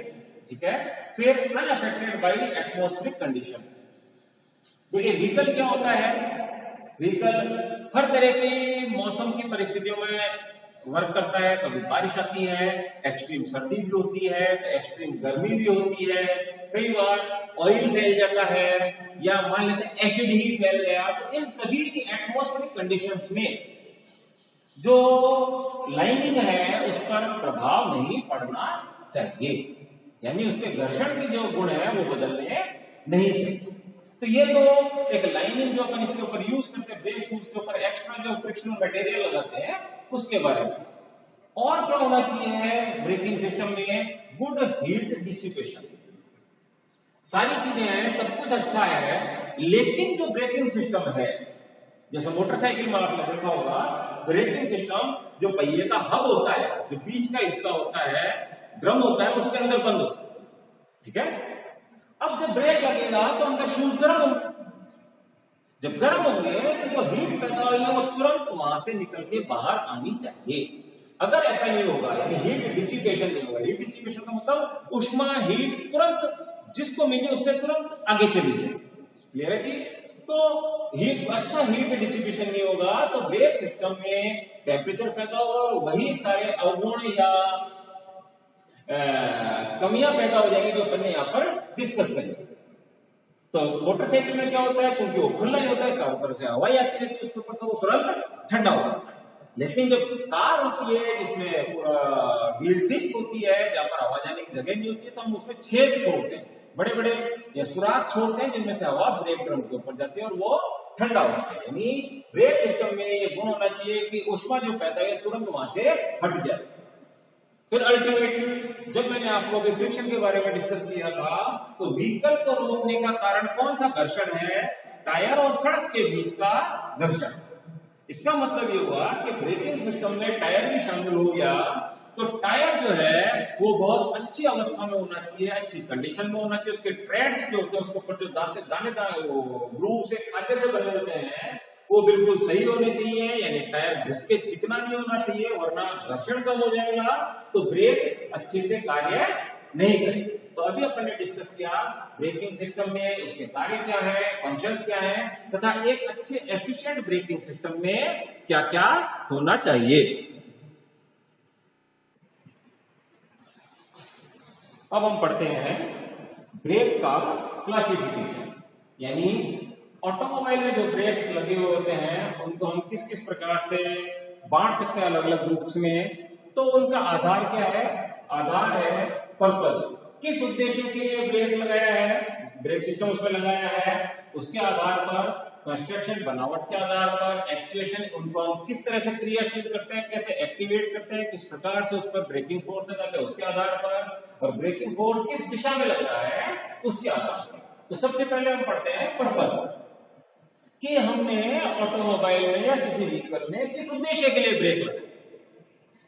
ठीक है, फिर अनअफेक्टेड बाय एटमॉस्फेरिक कंडीशन। देखिए व्हीकल क्या होता है, व्हीकल हर तरह की मौसम की परिस्थितियों में वर्क करता है। कभी बारिश आती है, एक्सट्रीम सर्दी भी होती है, एक्सट्रीम गर्मी भी होती है, कई बार ऑयल फैल जाता है, या मान लेते हैं एसिड ही फैल गया। तो इन सभी की एटमॉस्फेरिक कंडीशंस में जो लाइनिंग है उस पर प्रभाव नहीं पड़ना चाहिए, यानी उसके घर्षण की जो गुण है वो बदलने नहीं चाहिए। तो ये तो एक लाइनिंग जो अपन इसके ऊपर यूज करते हैं, ब्रेक शूज के ऊपर एक्स्ट्रा जो फ्रिक्शनल मटेरियल लगाते हैं उसके बारे में। और क्या होना चाहिए ब्रेकिंग सिस्टम में? Good heat dissipation. सारी चीजें हैं, सब कुछ अच्छा है, लेकिन जो ब्रेकिंग सिस्टम है, जैसे मोटरसाइकिल में आपने देखा होगा, ब्रेकिंग सिस्टम जो पहिए का हब होता है, जो बीच का हिस्सा होता है, ड्रम होता है, उसके अंदर बंद होता है, ठीक है। अब जब ब्रेक लगेगा तो अंदर शूज गर्म होंगे, जब गर्म होंगे तो जो हीट पैदा हुई है वो तुरंत वहां से निकल के बाहर आनी चाहिए। अगर ऐसा नहीं होगा, यानी हीट डिसिपेशन नहीं होगा, हीट डिसिपेशन का मतलब ऊष्मा हीट तुरंत जिसको मिले उससे तुरंत आगे चली जाए, क्लियर है चीज? तो हीट अच्छा हीट डिसिपेशन नहीं होगा तो ब्रेक सिस्टम में टेम्परेचर पैदा होगा और वही सारे अवगुण या कमियां पैदा हो जाएंगी जो अपन ने यहां पर डिस्कस करेंगे। तो मोटरसाइकिल में क्या होता है, क्योंकि वो खुला ही होता है, चारों तरफ से हवाई आती रहती है उसके ऊपर, तो वो तुरंत ठंडा हो जाता है। लेकिन जब कार होती है जिसमें पूरा व्हील डिस्क होती है, जहां पर हवा जाने की जगह नहीं होती है, तो हम उसमें छेद छोड़ते हैं, बड़े बड़े या सुराख छोड़ते हैं जिनमें से हवा ब्रेक ड्रम के ऊपर जाती है और वो ठंडा होता है। यानी ब्रेक सिस्टम में ये गुण होना चाहिए कि ऊष्मा जो पैदा है तुरंत वहां से हट जाए। फिर अल्टीमेटली जब मैंने आपको फ्रिक्शन के बारे में डिस्कस किया था, तो व्हीकल को रोकने का कारण कौन सा घर्षण है? टायर और सड़क के बीच का घर्षण। इसका मतलब ये हुआ कि ब्रेकिंग सिस्टम में टायर भी शामिल हो गया, तो टायर जो है वो बहुत अच्छी अवस्था में होना चाहिए, अच्छी कंडीशन में होना चाहिए। उसके ट्रेड्स जो होते हैं, उसके ऊपर जो दाने ग्रूव से खांचे से बने होते हैं, वो बिल्कुल सही होने चाहिए, यानी टायर घिसके चिकना नहीं होना चाहिए, वरना घर्षण कम हो जाएगा तो ब्रेक अच्छे से कार्य नहीं करेगा। तो अभी अपन ने डिस्कस किया ब्रेकिंग सिस्टम में उसके कार्य क्या है, फंक्शंस क्या है, तथा एक अच्छे एफिशिएंट ब्रेकिंग सिस्टम में क्या क्या होना चाहिए। अब हम पढ़ते हैं ब्रेक का क्लासिफिकेशन, यानी ऑटोमोबाइल में जो ब्रेक्स लगे हुए होते हैं उनको हम किस किस प्रकार से बांट सकते हैं अलग अलग ग्रुप्स में। तो उनका आधार क्या है? आधार है पर्पस, किस उद्देश्य के लिए ब्रेक लगाया है, ब्रेक सिस्टम उसमें लगाया है, उसके आधार पर कंस्ट्रक्शन बनावट के आधार पर एक्चुएशन, उनको हम किस तरह से क्रियाशील करते हैं, कैसे एक्टिवेट करते हैं, किस प्रकार से उस पर ब्रेकिंग फोर्स लगाते हैं उसके आधार पर, और ब्रेकिंग फोर्स किस दिशा में लग रहा है उसके आधार पर। तो सबसे पहले हम पढ़ते हैं पर्पस, कि हमने ऑटोमोबाइल में या किसी व्हीकल में किस उद्देश्य के लिए ब्रेक लगाया।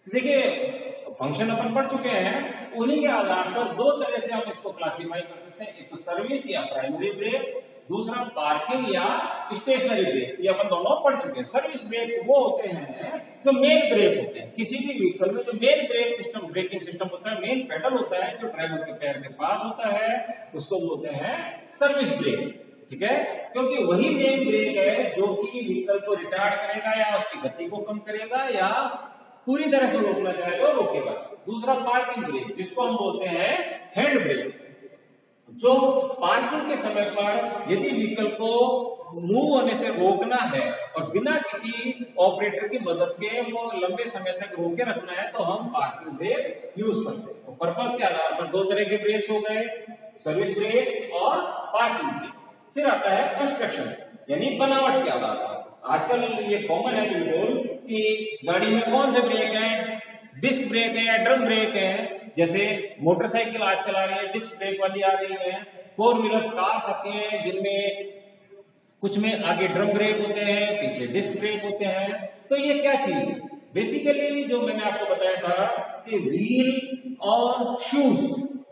देखिए फंक्शन अपन पढ़ चुके हैं, उन्हीं के आधार पर दो तरह से हम इसको क्लासिफाई कर सकते हैं, एक तो सर्विस या प्राइमरी ब्रेक्स, दूसरा पार्किंग या स्टेशनरी ब्रेक्स, ये अपन दोनों पढ़ चुके हैं। सर्विस ब्रेक्स वो होते हैं जो मेन ब्रेक होते हैं, किसी भी व्हीकल में जो main brake system braking system होता है, मेन पेडल होता है जो ड्राइवर के पैर के पास होता है, उसको बोलते हैं सर्विस ब्रेक, ठीक है। क्योंकि वही मेन ब्रेक है जो कि व्हीकल को रिटार्ड करेगा या उसकी गति को कम करेगा या पूरी तरह से रोकना चाहे तो रोकेगा। दूसरा पार्किंग ब्रेक, जिसको हम बोलते हैं हैंड ब्रेक, जो पार्किंग के समय पर यदि व्हीकल को मूव होने से रोकना है और बिना किसी ऑपरेटर की मदद के वो लंबे समय तक रोके रखना है, तो हम पार्किंग ब्रेक यूज करते हैं। तो पर्पस के आधार पर दो तरह के ब्रेक्स हो गए, सर्विस ब्रेक्स और पार्किंग ब्रेक्स। फिर आता है कंस्ट्रक्शन, यानी बनावट के आधार पर। आजकल ये कॉमन है बिल्कुल कि गाड़ी में कौन से ब्रेक है, डिस्क ब्रेक है, ड्रम ब्रेक है। जैसे मोटरसाइकिल आजकल आ रही है डिस्क ब्रेक वाली आ रही है, फोर व्हीलर कार्स आती हैं जिनमें कुछ में आगे ड्रम ब्रेक होते हैं, पीछे डिस्क ब्रेक होते हैं। तो ये क्या चीज है? बेसिकली जो मैंने आपको बताया था कि व्हील और शूज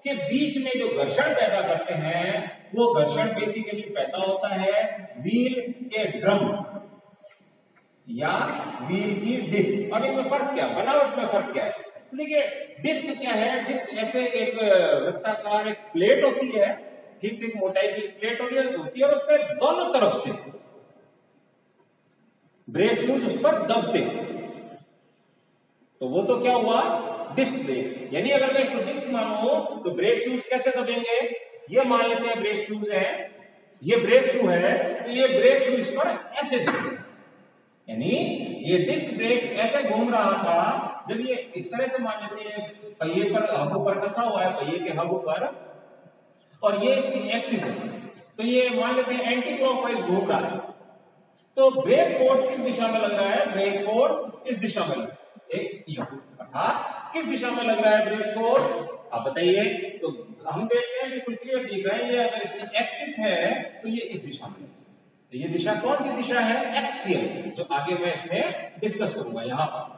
के बीच में जो घर्षण पैदा करते हैं, वो घर्षण बेसिकली पैदा होता है व्हील के ड्रम या व्हील की डिस्क। अब इनमें फर्क क्या, बनावट में फर्क क्या है? तो देखिए डिस्क क्या है, डिस्क ऐसे एक वृत्ताकार एक प्लेट होती है, ठीक ठीक मोटाई की प्लेट होती है और उस पर दोनों तरफ से ब्रेक शूज उस पर दबते, तो वो तो क्या हुआ डिस्क ब्रेक। यानी अगर मैं इसको डिस्क मानूं तो ब्रेक शूज कैसे दबेंगे? ये मान लेते हैं ब्रेक शूज है, ये ब्रेक शू है, तो ये ब्रेक शू इस पर ऐसे दबेंगे, यानी ये डिस्क ब्रेक ऐसे घूम रहा था। जब ये इस तरह से मान लेते हैं पहिए पर हब पर कसा हुआ है, पहिए के हब पर, और ये इसकी एक्सिस है, तो ये मान लेते हैं एंटी क्लॉकवाइज घूम रहा है, तो ब्रेक फोर्स किस दिशा में लग रहा है? ब्रेक फोर्स इस दिशा में लग रहा है, अर्थात किस दिशा में लग रहा है ब्रेक फोर्स, आप बताइए। तो हम देखते हैं बिल्कुल क्लियर दिख रहा है, ये अगर इसकी एक्सिस है तो ये इस दिशा में, तो ये दिशा कौन सी दिशा है, एक्सियल, जो आगे मैं इसमें डिस्कस करूंगा यहां पर।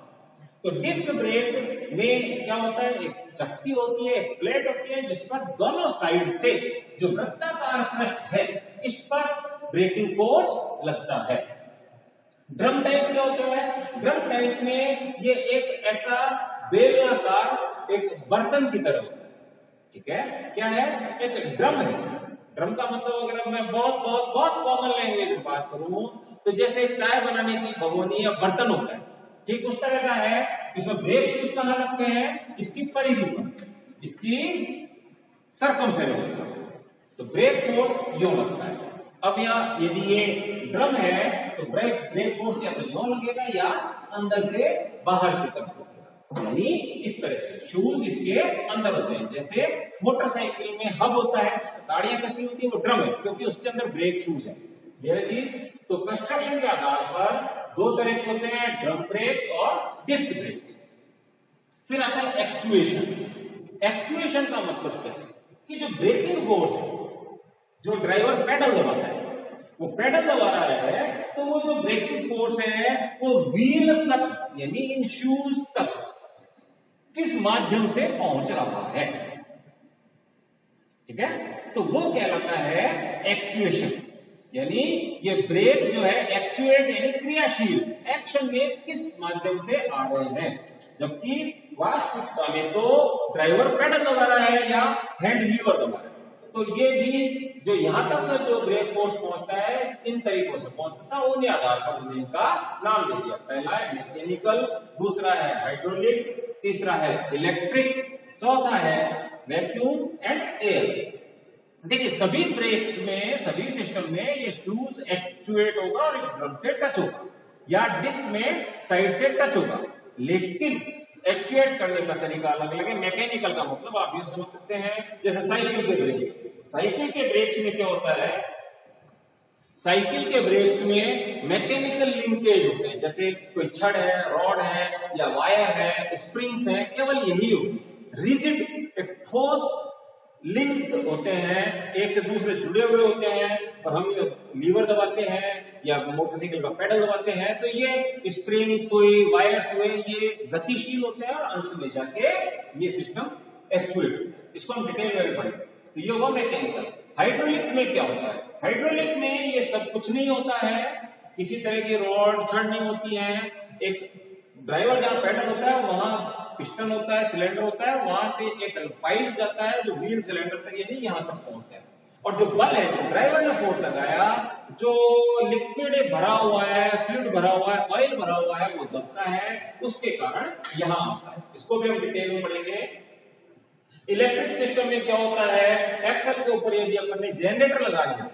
तो डिस्क ब्रेक में क्या होता है, एक चक्की होती है, एक प्लेट होती है, जिस पर दोनों साइड से जो वृत्ताकार पृष्ठ है इस पर ब्रेकिंग फोर्स लगता है। ड्रम टाइप क्या होता है, ड्रम टाइप में ये एक ऐसा बेलनाकार एक बर्तन की तरह होता है, ठीक है, क्या है, एक ड्रम है। ड्रम का मतलब अगर मैं बहुत कॉमन लैंग्वेज में बात करूं तो जैसे चाय बनाने की भगोनी या बर्तन होता है, ठीक उस तरह का है। इसमें ब्रेक शूज कहां लगते हैं, इसकी परिधि पर, इसकी सरकमफेरेंस पर, तो ब्रेक फोर्स यूं लगता है। अब यहाँ यदि ये ड्रम है तो ब्रेक फोर्स या तो यूं लगेगा या अंदर से बाहर की तरफ लगेगा, यानी इस तरह से शूज इसके अंदर होते हैं। जैसे मोटरसाइकिल में हब होता है, गाड़ियां कैसी होती है, वो ड्रम है क्योंकि उसके अंदर ब्रेक शूज है, यह चीज। तो कंस्ट्रक्शन के आधार पर दो तरह के होते हैं, ड्रम ब्रेक्स और डिस्क ब्रेक्स। फिर आता है एक्चुएशन। एक्चुएशन का मतलब क्या है कि जो ब्रेकिंग फोर्स है, जो ड्राइवर पेडल दबाता है, वो पेडल दबा रहा है, तो वो जो ब्रेकिंग फोर्स है वो व्हील तक यानी इन शूज तक किस माध्यम से पहुंच रहा है, ठीक है, तो वो कहलाता है एक्चुएशन। यानी ये ब्रेक जो है एक्चुएट यानी क्रियाशील, एक्शन में किस माध्यम से आ रहे हैं, जबकि वास्तविकता में तो ड्राइवर पेडल दबा रहा है या हैंड लीवर दबा रहा है। तो ये भी जो यहां तक जो ब्रेक फोर्स पहुंचता है इन तरीकों से पहुंचता है, उन्हीं आधार पर हमने इनका नाम दे दिया। पहला है मैकेनिकल, दूसरा है हाइड्रोलिक, तीसरा है इलेक्ट्रिक, चौथा है वैक्यूम एंड एयर। देखिए सभी ब्रेक्स में, सभी सिस्टम में ये शूज एक्चुएट होगा और इस ड्रम से टच होगा या डिस्क में साइड से टच होगा, लेकिन एक्चुएट करने का तरीका अलग अलग है। मैकेनिकल का मतलब आप ये समझ सकते हैं जैसे साइकिल के ब्रेक, साइकिल के ब्रेक्स में क्या होता है, साइकिल के ब्रेक्स में मैकेनिकल लिंकेज होते हैं, जैसे कोई छड़ है, रॉड है या वायर है, स्प्रिंग्स है, केवल यही होगी। रिजिड एक ठोस लिंक होते हैं, एक से दूसरे जुड़े हुए होते हैं, और हम लीवर दबाते हैं या मोटरसाइकिल का पेडल दबाते हैं तो ये स्प्रिंग्स हुई, वायर्स हुए, ये गतिशील होते हैं और अंत में जाके ये सिस्टम एक्चुएट, इसको हम डिटेल में पढ़ेंगे। तो ये हुआ मैकेनिकल। हाइड्रोलिक में क्या होता है, हाइड्रोलिक में ये सब कुछ नहीं होता है, किसी तरह की रॉड छड़ नहीं होती है, एक ड्राइवर जहां पेडल होता है वहां पिस्टन होता है, सिलेंडर होता है, वहां से एक पाइप जाता है जो व्हील सिलेंडर तक यानी यहां तक पहुंचता है, और जो बल है, जो ड्राइवर ने फोर्स लगाया, जो लिक्विड भरा हुआ है, फ्लूइड भरा हुआ है, ऑयल भरा हुआ है, वो दबता है, उसके कारण यहां आता है। इसको भी हम डिटेल में पढ़ेंगे। इलेक्ट्रिक सिस्टम में क्या होता है, एक्सल के ऊपर यदि अपन ने जनरेटर लगा दिया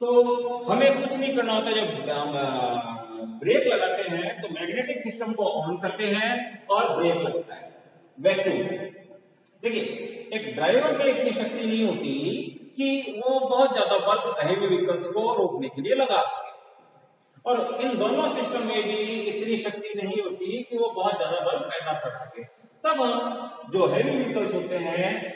तो हमें कुछ नहीं करना होता। जब हम ब्रेक लगाते हैं तो मैग्नेटिक सिस्टम को ऑन करते हैं और ब्रेक लगता है। वैक्यूम, देखिए एक ड्राइवर में इतनी शक्ति नहीं होती कि वो बहुत ज्यादा बल हैवी व्हीकल्स को रोकने के लिए लगा सके, और इन दोनों सिस्टम में भी इतनी शक्ति नहीं होती कि वो बहुत ज्यादा बल पैदा कर सके। तब हम जो हैवी व्हीकल्स होते हैं,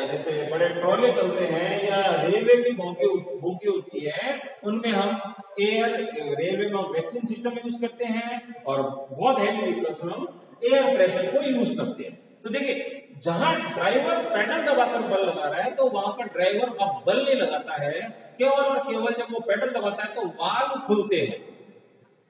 जैसे बड़े ट्रॉले चलते हैं या रेलवे की बोगी होती है, उनमें हम रेलवे में वैक्यूम सिस्टम यूज करते हैं, और बहुत हैवी व्हीकल्स में हम एयर प्रेशर को यूज करते हैं। तो देखिए जहां ड्राइवर पेडल दबाकर बल लगा रहा है तो वहां पर ड्राइवर अब बल नहीं लगाता है, केवल और केवल जब वो पेडल दबाता है तो वाल्व खुलते हैं।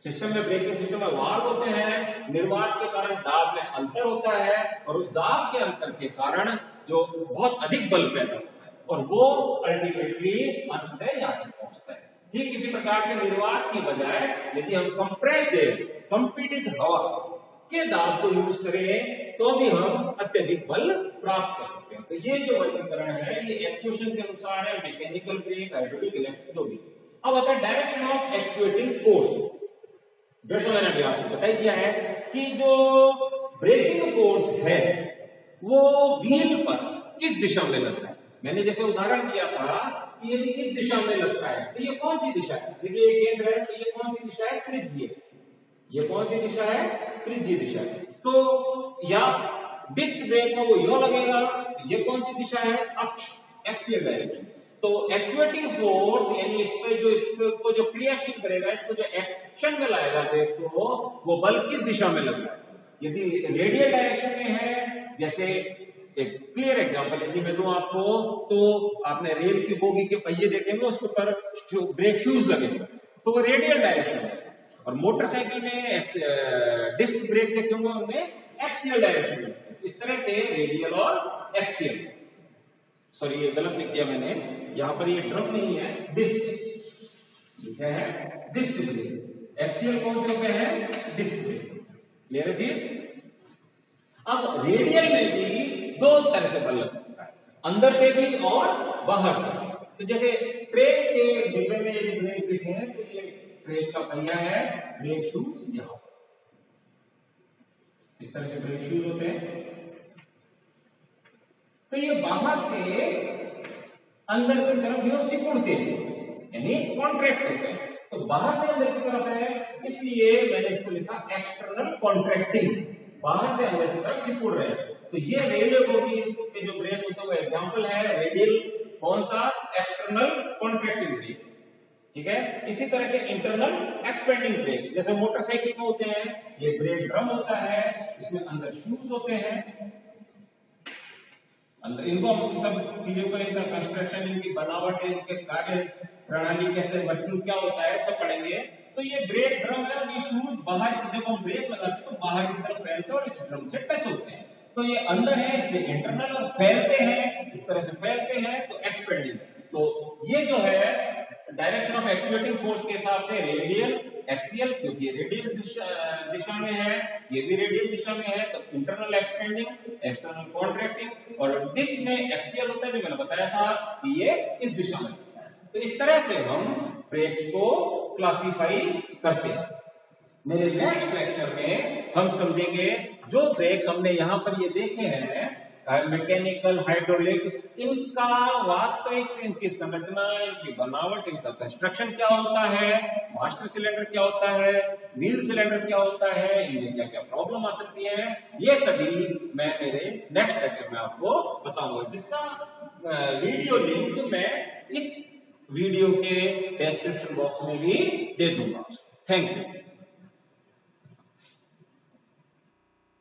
सिस्टम में, ब्रेकिंग सिस्टम में वाल्व होते हैं, निर्वात के कारण दाब में अंतर होता है, और उस दाब के अंतर के कारण जो बहुत अधिक बल पैदा होता है, और वो अल्टीमेटली अंततः यहाँ तक पहुंचता है। ठीक इसी प्रकार से निर्वात की बजाय यदि हम कंप्रेस्ड एयर, संपीड़ित हवा के दाब को यूज करें तो भी हम अत्यधिक बल प्राप्त कर सकते हैं। तो ये जो वर्गीकरण है ये एक्चुएशन के अनुसार है, मैकेनिकल ब्रेक, हाइड्रोलिक, इलेक्ट्रिक, जो भी। अब आता है डायरेक्शन ऑफ एक्चुएटिंग फोर्स। जैसे मैंने अभी आपको बता दिया है कि जो ब्रेकिंग फोर्स है वो व्हील पर किस दिशा में लगता है। मैंने जैसे उदाहरण दिया था कि यदि इस दिशा में लगता है तो ये कौन सी दिशा है, देखिए ये केंद्र है तो ये कौन सी दिशा है, त्रिज्यीय। ये कौन सी दिशा है, त्रिज्यीय दिशा है। तो या डिस्क ब्रेक में वो यो लगेगा, ये कौन सी दिशा है, अक्ष, एक्सियल डायरेक्शन। तो एक्चुएटिंग फोर्स यानी इसको जो क्रियाशील करेगा, इसको जो एक्शन में लाएगा ब्रेक को, वो बल किस दिशा में लग रहा है। यदि रेडियल डायरेक्शन में है, जैसे एक क्लियर एग्जांपल यदि मैं दूं आपको, तो आपने रेल की बोगी के पहिए देखेंगे, उसके ऊपर ब्रेक शूज लगेंगे, तो वो रेडियल डायरेक्शन है। और मोटरसाइकिल में डिस्क ब्रेक देखेंगे, उनमें एक्सियल डायरेक्शन है। इस तरह से रेडियल और एक्सियल, सॉरी ये गलत लिख दिया मैंने, यहां पर ये ड्रम नहीं है, डिस्क लिखा है, डिस्क ब्रेक। एक्सियल कौन से होते हैं, डिस्क ब्रेक। क्लियर है चीज। अब रेडियल में भी दो तरह से बल लग सकता है, अंदर से भी और बाहर से। तो जैसे ट्रेन के डिब्बे में यदि ब्रेक देखें, तो ये ट्रेन का पहिया है, ब्रेक शूज यहां, इस तरह से ब्रेक शूज होते हैं। तो ये बाहर से अंदर की तरफ ये सिकुड़ते हैं, यानी कॉन्ट्रैक्ट होते हैं। तो बाहर से अंदर की तरफ है, इसलिए मैंने इसको लिखा एक्सटर्नल कॉन्ट्रैक्टिंग, बाहर से अंदर की तरफ सिकुड़ रहे हैं। तो ये रेडियल बॉडी के जो ब्रेक होते हैं वो एग्जांपल है रेडियल, कौन सा, एक्सटर्नल कॉन्ट्रैक्टिंग ब्रेक्स, ठीक है। इसी तरह से इंटरनल एक्सपेंडिंग ब्रेक्स, जैसे मोटरसाइकिल में होते हैं, ये ब्रेक ड्रम होता है, इसमें अंदर शूज होते हैं अंदर। इनको हम सब चीजों को, इनका कंस्ट्रक्शन, इनकी बनावट, इनके कार्य प्रणाली कैसे, वर्किंग क्या होता है, सब पढ़ेंगे। तो ये ब्रेक ड्रम है और ये शूज बाहर, जब हम ब्रेक लगाते हैं तो बाहर की तरफ फैलते हैं और इस ड्रम से टच होते हैं। तो ये अंदर है इसलिए इंटरनल, और फैलते हैं इस तरह से फैलते हैं तो एक्सपेंडिंग। तो ये जो है डायरेक्शन ऑफ एक्चुएटिंग फोर्स के हिसाब से रेडियल, एक्सियल, क्योंकि रेडियल दिशा में है, ये भी रेडियल दिशा में है, तो इंटरनल एक्सपेंडिंग, एक्सटर्नल कॉन्ट्रैक्टिंग। और डिस्क में एक्सियल होता है, जो मैंने बताया था कि ये इस दिशा में होता है। तो इस तरह से हम ब्रेक्स को क्लासिफाई करते हैं। मेरे नेक्स्ट लेक्चर में हम समझेंगे जो ब्रेक्स हमने यहां पर ये देखे हैं, मैकेनिकल, हाइड्रोलिक, इनका वास्तविक, इनकी संरचना, इनकी बनावट, इनका कंस्ट्रक्शन क्या होता है, मास्टर सिलेंडर क्या होता है, व्हील सिलेंडर क्या होता है, इनमें क्या क्या प्रॉब्लम आ सकती है, ये सभी मैं मेरे नेक्स्ट लेक्चर में आपको बताऊंगा, जिसका वीडियो लिंक मैं इस वीडियो के डिस्क्रिप्शन बॉक्स में भी दे दूंगा। Thank you.